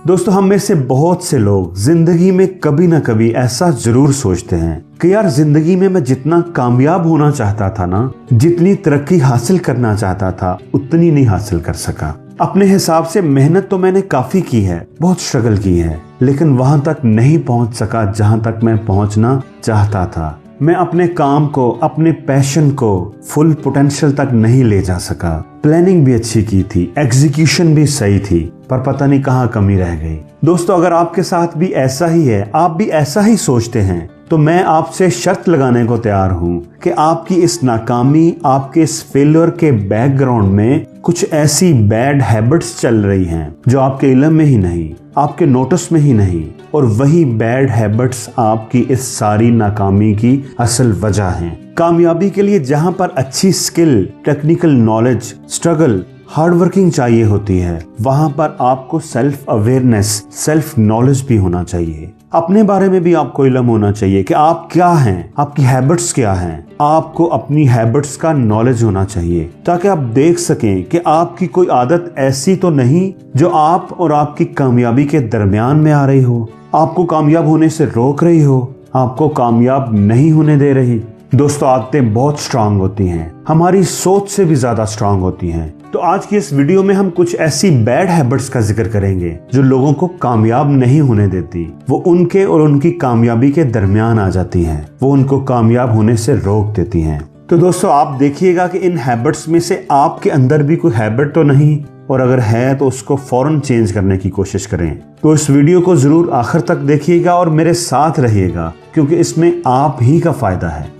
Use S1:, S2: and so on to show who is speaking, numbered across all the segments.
S1: दोस्तों, हम में से बहुत से लोग जिंदगी में कभी ना कभी ऐसा जरूर सोचते हैं कि यार जिंदगी में मैं जितना कामयाब होना चाहता था ना, जितनी तरक्की हासिल करना चाहता था, उतनी नहीं हासिल कर सका। अपने हिसाब से मेहनत तो मैंने काफी की है, बहुत स्ट्रगल की है, लेकिन वहां तक नहीं पहुंच सका जहां तक मैं पहुंचना चाहता था। मैं अपने काम को, अपने पैशन को फुल पोटेंशियल तक नहीं ले जा सका। प्लानिंग भी अच्छी की थी, एग्जीक्यूशन भी सही थी, पर पता नहीं कहाँ कमी रह गई। दोस्तों, अगर आपके साथ भी ऐसा ही है, आप भी ऐसा ही सोचते हैं, तो मैं आपसे शर्त लगाने को तैयार हूं कि आपकी इस नाकामी, आपके इस फेलियर के बैकग्राउंड में कुछ ऐसी बैड हैबिट्स चल रही हैं जो आपके इल्म में ही नहीं, आपके नोटिस में ही नहीं, और वही बैड हैबिट्स आपकी इस सारी नाकामी की असल वजह हैं। कामयाबी के लिए जहां पर अच्छी skill, technical knowledge, struggle, hard working चाहिए होती है, वहां पर आपको सेल्फ अवेयरनेस, सेल्फ नॉलेज भी होना चाहिए। अपने बारे में भी आपको इल्म होना चाहिए कि आप क्या हैं, आपकी हैबिट्स क्या हैं। आपको अपनी हैबिट्स का नॉलेज होना चाहिए ताकि आप देख सकें कि आपकी कोई आदत ऐसी तो नहीं जो आप और आपकी कामयाबी के दरमियान में आ रही हो, आपको कामयाब होने से रोक रही हो, आपको कामयाब नहीं होने दे रही। दोस्तों, आदतें बहुत स्ट्रांग होती हैं, हमारी सोच से भी ज्यादा स्ट्रांग होती हैं। तो आज की इस वीडियो में हम कुछ ऐसी बैड हैबिट्स का जिक्र करेंगे जो लोगों को कामयाब नहीं होने देती। वो उनके और उनकी कामयाबी के दरमियान आ जाती हैं, वो उनको कामयाब होने से रोक देती हैं। तो दोस्तों, आप देखिएगा कि इन हैबिट्स में से आपके अंदर भी कोई हैबिट तो नहीं, और अगर है तो उसको फौरन चेंज करने की कोशिश करें। तो इस वीडियो को जरूर आखिर तक देखिएगा और मेरे साथ रहिएगा, क्योंकि इसमें आप ही का फायदा है।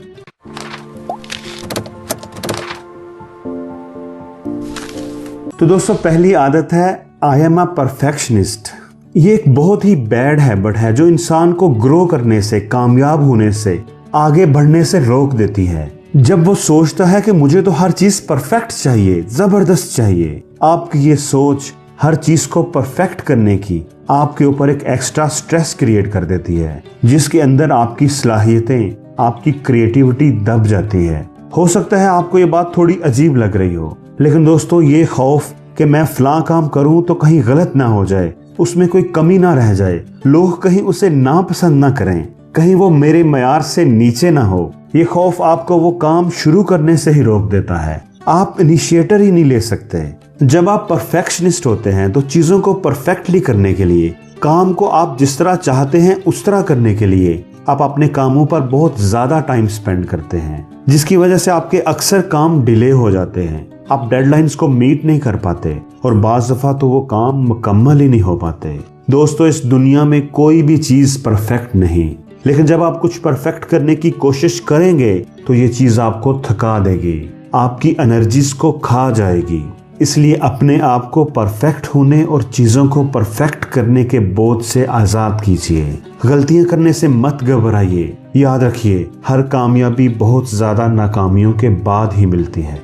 S1: तो दोस्तों, पहली आदत है आई एम अ परफेक्शनिस्ट। ये एक बहुत ही बैड हैबिट है जो इंसान को ग्रो करने से, कामयाब होने से, आगे बढ़ने से रोक देती है। जब वो सोचता है कि मुझे तो हर चीज परफेक्ट चाहिए, जबरदस्त चाहिए, आपकी ये सोच हर चीज को परफेक्ट करने की आपके ऊपर एक एक्स्ट्रा स्ट्रेस क्रिएट कर देती है, जिसके अंदर आपकी सलाहियतें, आपकी क्रिएटिविटी दब जाती है। हो सकता है आपको ये बात थोड़ी अजीब लग रही हो, लेकिन दोस्तों, ये खौफ कि मैं फलां काम करूं तो कहीं गलत ना हो जाए, उसमें कोई कमी ना रह जाए, लोग कहीं उसे नापसंद ना करें, कहीं वो मेरे मयार से नीचे ना हो, ये खौफ आपको वो काम शुरू करने से ही रोक देता है। आप इनिशिएटर ही नहीं ले सकते। जब आप परफेक्शनिस्ट होते हैं तो चीजों को परफेक्टली करने के लिए, काम को आप जिस तरह चाहते हैं उस तरह करने के लिए आप अपने कामों पर बहुत ज्यादा टाइम स्पेंड करते हैं, जिसकी वजह से आपके अक्सर काम डिले हो जाते हैं। आप डेडलाइंस को मीट नहीं कर पाते और बाज़ दफा तो वो काम मुकम्मल ही नहीं हो पाते। दोस्तों, इस दुनिया में कोई भी चीज परफेक्ट नहीं, लेकिन जब आप कुछ परफेक्ट करने की कोशिश करेंगे तो ये चीज आपको थका देगी, आपकी एनर्जीज को खा जाएगी। इसलिए अपने आप को परफेक्ट होने और चीजों को परफेक्ट करने के बोझ से आजाद कीजिए। गलतियां करने से मत घबराइए। याद रखिए, हर कामयाबी बहुत ज्यादा नाकामियों के बाद ही मिलती है।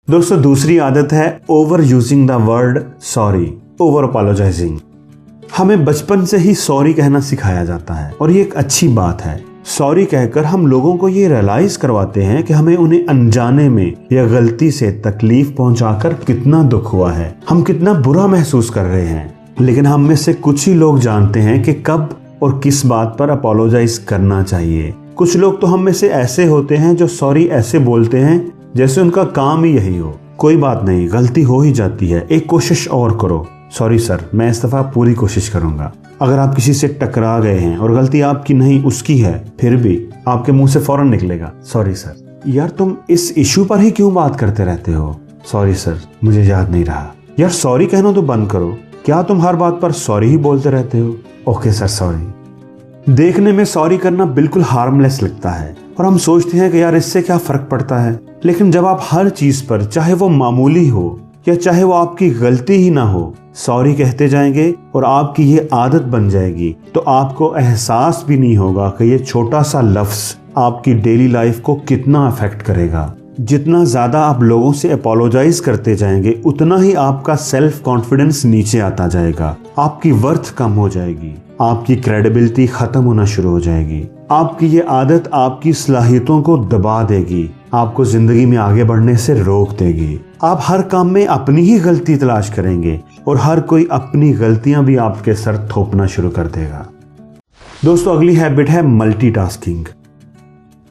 S1: दोस्तों, दूसरी आदत है over using the word sorry, over apologising. हमें बचपन से ही सॉरी कहना सिखाया जाता है और ये एक अच्छी बात है। सॉरी कहकर हम लोगों को ये रियलाइज करवाते हैं कि हमें उन्हें अनजाने में या गलती से तकलीफ पहुंचाकर कितना दुख हुआ है, हम कितना बुरा महसूस कर रहे हैं। लेकिन हम में से कुछ ही लोग जानते हैं कि कब और किस बात पर अपोलोजाइज करना चाहिए। कुछ लोग तो हम में से ऐसे होते हैं जो सॉरी ऐसे बोलते हैं जैसे उनका काम ही यही हो। कोई बात नहीं, गलती हो ही जाती है, एक कोशिश और करो। सॉरी सर, मैं इस दफा पूरी कोशिश करूंगा। अगर आप किसी से टकरा गए हैं और गलती आपकी नहीं उसकी है, फिर भी आपके मुंह से फौरन निकलेगा सॉरी सर। यार, तुम इस इशू पर ही क्यों बात करते रहते हो? सॉरी सर, मुझे याद नहीं रहा। यार, सॉरी कहना तो बंद करो। क्या तुम हर बात पर सॉरी ही बोलते रहते हो? Okay sir, sorry. देखने में सॉरी करना बिल्कुल हार्मलेस लगता है और हम सोचते हैं कि यार इससे क्या फर्क पड़ता है। लेकिन जब आप हर चीज पर, चाहे वो मामूली हो या चाहे वो आपकी गलती ही ना हो, सॉरी कहते जाएंगे और आपकी ये आदत बन जाएगी, तो आपको एहसास भी नहीं होगा कि ये छोटा सा लफ्ज आपकी डेली लाइफ को कितना अफेक्ट करेगा। जितना ज्यादा आप लोगों से अपोलोजाइज करते जाएंगे, उतना ही आपका सेल्फ कॉन्फिडेंस नीचे आता जाएगा, आपकी वर्थ कम हो जाएगी, आपकी क्रेडिबिलिटी खत्म होना शुरू हो जाएगी। आपकी ये आदत आपकी सलाहियतों को दबा देगी, आपको जिंदगी में आगे बढ़ने से रोक देगी। आप हर काम में अपनी ही गलती तलाश करेंगे, और हर कोई अपनी गलतियां भी आपके सर थोपना शुरू कर देगा। दोस्तों, अगली हैबिट है मल्टीटास्किंग।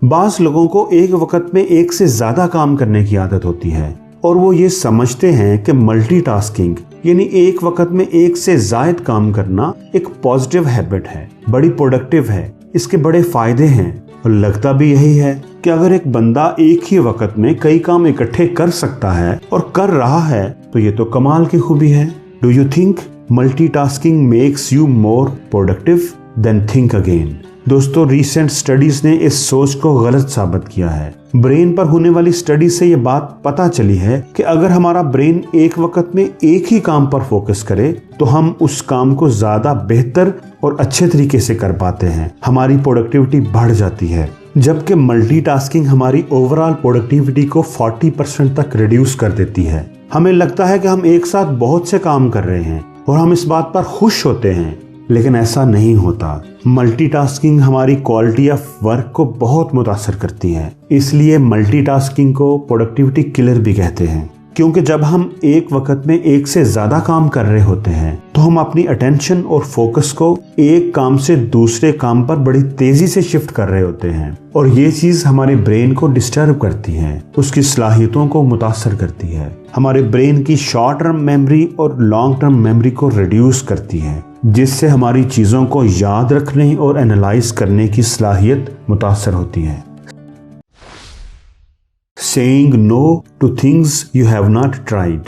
S1: बास लोगों को एक वक्त में एक से ज्यादा काम करने की आदत होती है और वो ये समझते हैं कि मल्टीटास्किंग यानी एक वक्त में एक से ज्यादा काम करना एक पॉजिटिव हैबिट है, बड़ी प्रोडक्टिव है, इसके बड़े फायदे हैं। और लगता भी यही है कि अगर एक बंदा एक ही वक्त में कई काम इकट्ठे कर सकता है और कर रहा है तो ये तो कमाल की खूबी है। Do you think multitasking makes you more productive then think again? दोस्तों, रिसेंट स्टडीज ने इस सोच को गलत साबित किया है। ब्रेन पर होने वाली स्टडी से ये बात पता चली है कि अगर हमारा ब्रेन एक वक्त में एक ही काम पर फोकस करे तो हम उस काम को ज्यादा बेहतर और अच्छे तरीके से कर पाते हैं, हमारी प्रोडक्टिविटी बढ़ जाती है। जबकि मल्टीटास्किंग हमारी ओवरऑल प्रोडक्टिविटी को 40% तक रिड्यूस कर देती है। हमें लगता है कि हम एक साथ बहुत से काम कर रहे हैं और हम इस बात पर खुश होते हैं, लेकिन ऐसा नहीं होता। मल्टीटास्किंग हमारी क्वालिटी ऑफ वर्क को बहुत मुतासर करती है। इसलिए मल्टीटास्किंग को प्रोडक्टिविटी किलर भी कहते हैं, क्योंकि जब हम एक वक्त में एक से ज्यादा काम कर रहे होते हैं तो हम अपनी अटेंशन और फोकस को एक काम से दूसरे काम पर बड़ी तेजी से शिफ्ट कर रहे होते हैं और ये चीज हमारे ब्रेन को डिस्टर्ब करती है, उसकी सलाहियतों को मुतासर करती है, हमारे ब्रेन की शॉर्ट टर्म मेमोरी और लॉन्ग टर्म मेमोरी को रिड्यूस करती है, जिससे हमारी चीजों को याद रखने और एनालाइज करने की सलाहियत मुतासर होती है। Saying no to things you have not tried।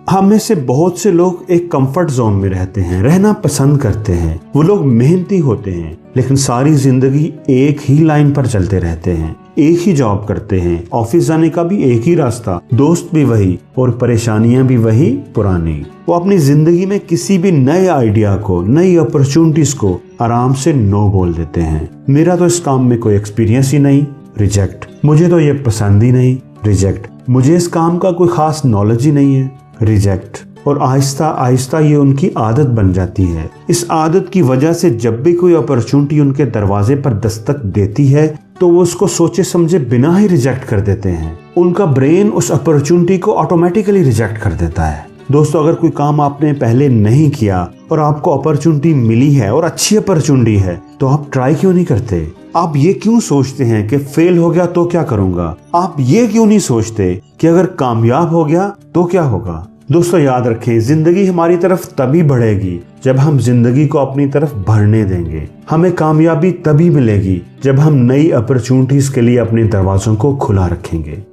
S1: हम में से बहुत से लोग एक कंफर्ट जोन में रहते हैं, रहना पसंद करते हैं। वो लोग मेहनती होते हैं लेकिन सारी जिंदगी एक ही लाइन पर चलते रहते हैं, एक ही जॉब करते हैं, ऑफिस जाने का भी एक ही रास्ता, दोस्त भी वही और परेशानियां भी वही पुरानी। वो अपनी जिंदगी में किसी भी नए आइडिया को, नई अपॉर्चुनिटीज को आराम से नो बोल देते हैं। मेरा तो इस काम में कोई एक्सपीरियंस ही नहीं, रिजेक्ट। मुझे तो ये पसंद ही नहीं, रिजेक्ट। मुझे इस काम का कोई खास नॉलेज ही नहीं है, रिजेक्ट। और आहिस्ता आहिस्ता ये उनकी आदत बन जाती है। इस आदत की वजह से जब भी कोई अपॉर्चुनिटी उनके दरवाजे पर दस्तक देती है तो वो उसको सोचे समझे बिना ही रिजेक्ट कर देते हैं। उनका ब्रेन उस अपॉर्चुनिटी को ऑटोमेटिकली रिजेक्ट कर देता है। दोस्तों, अगर कोई काम आपने पहले नहीं किया और आपको अपॉर्चुनिटी मिली है और अच्छी अपॉर्चुनिटी है तो आप ट्राई क्यों नहीं करते? आप ये क्यों सोचते हैं कि फेल हो गया तो क्या करूंगा? आप ये क्यों नहीं सोचते कि अगर कामयाब हो गया तो क्या होगा? दोस्तों, याद रखें, जिंदगी हमारी तरफ तभी बढ़ेगी जब हम जिंदगी को अपनी तरफ बढ़ने देंगे। हमें कामयाबी तभी मिलेगी जब हम नई अपॉर्चुनिटीज के लिए अपने दरवाजों को खुला रखेंगे।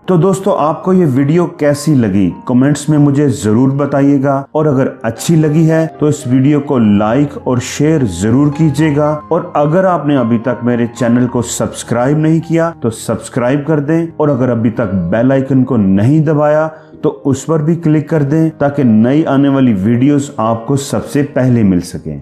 S1: तो दोस्तों, आपको ये वीडियो कैसी लगी कमेंट्स में मुझे जरूर बताइएगा और अगर अच्छी लगी है तो इस वीडियो को लाइक और शेयर जरूर कीजिएगा। और अगर आपने अभी तक मेरे चैनल को सब्सक्राइब नहीं किया तो सब्सक्राइब कर दें और अगर अभी तक बेल आइकन को नहीं दबाया तो उस पर भी क्लिक कर दें ताकि नई आने वाली वीडियोस आपको सबसे पहले मिल सकें।